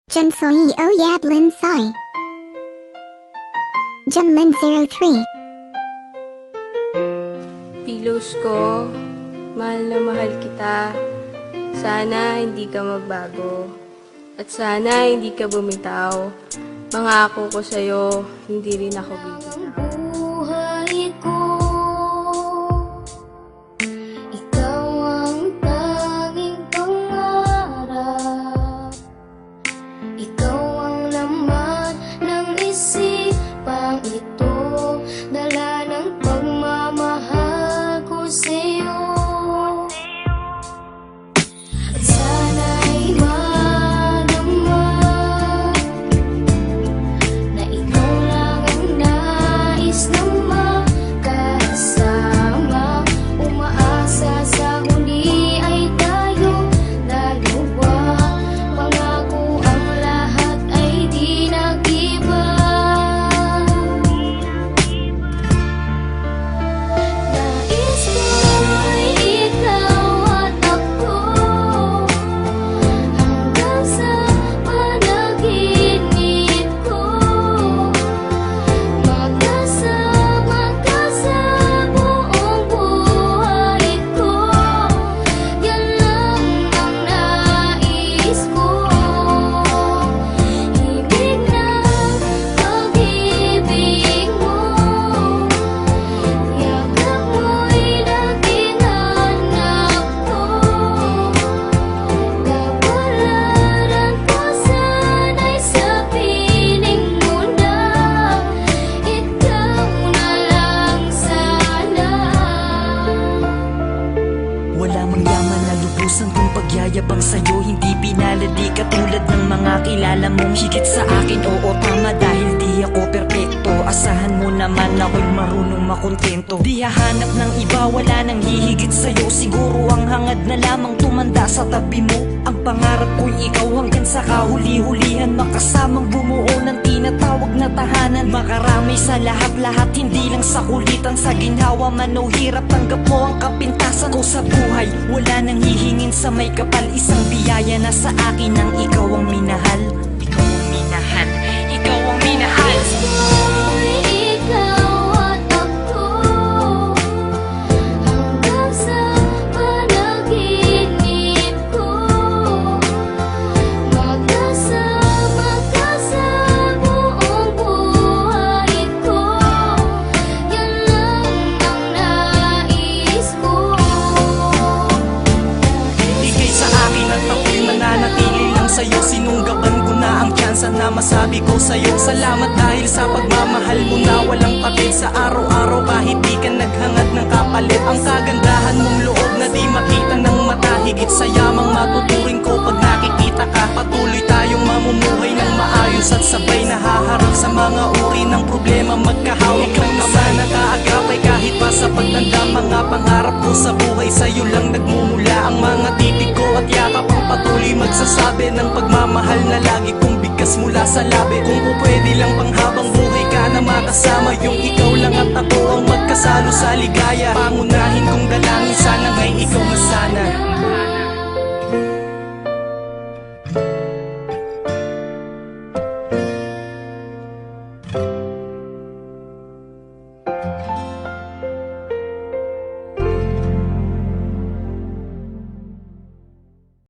Junsoi O Yablin Sai Junlin 03 Pilos ko, mahal na mahal kita. Sana hindi ka magbago. At sana hindi ka bumitaw. Pangako ko sa'yo, hindi rin ako bibitaw. Buhay ko, ikaw ang tanging pangarap. Ikaw ang laman ng isipang ito, dala ng pagmamahal ko sa'yo. At sana'y madama na ikaw lang ang nais na makasama. Umaasa sa huli ay tayong dalawa. Pangako ang lahat ay di nag-iba. Nais ko'y ikaw at ako, hanggang sa panaginip ko. Magkasama ka sa buong buhay ko. Yan lang ang nais ko. Ibig ng pag-ibig mo, yakap mo'y naging hanap ko. Kapalaran ko sana'y sa piling mo na ikaw na lang sana. Wala mang yaman na lubusan kung pagyayabang sa'yo. Hindi pinalad, di katulad ng mga kilala mong higit sa akin. Oo, tama, dahil di ako perpekto. Asahan mo naman ako'y marunong makontento. Di hahanap ng iba, wala nang hihigit sa'yo. Siguro ang hangad na lamang tumanda sa tabi mo. Ang pangarap ko'y ikaw hanggang sa kahuli-hulihan, makasamang bumuo ng tinatawag na tahanan. Makarami sa lahat-lahat, hindi lang sa kulitan. Sa ginhawa man o hirap, tanggap mo ang kapintasan ko sa buhay. Wala nang hihingin sa may kapal, isang biyaya na sa akin ang ikaw ang minahal. Ikaw ang minahal, ikaw ang minahal. Ko'y ikaw at ako, hanggang sa panaginip ko. Magkasama ka sa buong buhay ko. Yan lang ang nais ko. Igay sa akin at ako'y mananatili lang sa'yo. Sinunggaban ko na ang tsansa na masabi ko sa'yo. Salamat dahil sa pagmamahal mo na walang patid. Sa araw-araw kahit di ka naghangad ng kapalit. Ang kagandahan mong loob na di makita ng mata. Higit sa yamang matuturing ko pag nakikita ka. Patuloy tayong mamumuhay ng maayos at sabay nahaharap sa mga uri ng problema. Magkahawak ng ama na kaagapay kahit pa sa pagtanda. Mga pangarap ko sa buhay sa'yo lang nagmumula. Ang mga titig ko at yakap ang patuloy magsasabi ng pagmamahal na lagi kong bigkas mula sa labi. Kung pwede lang panghabang buhay ka na makasama, yung ikaw lang at ako ang magkasalo sa ligaya. Pangunahin kong dalangin, sana nga'y ikaw na sana.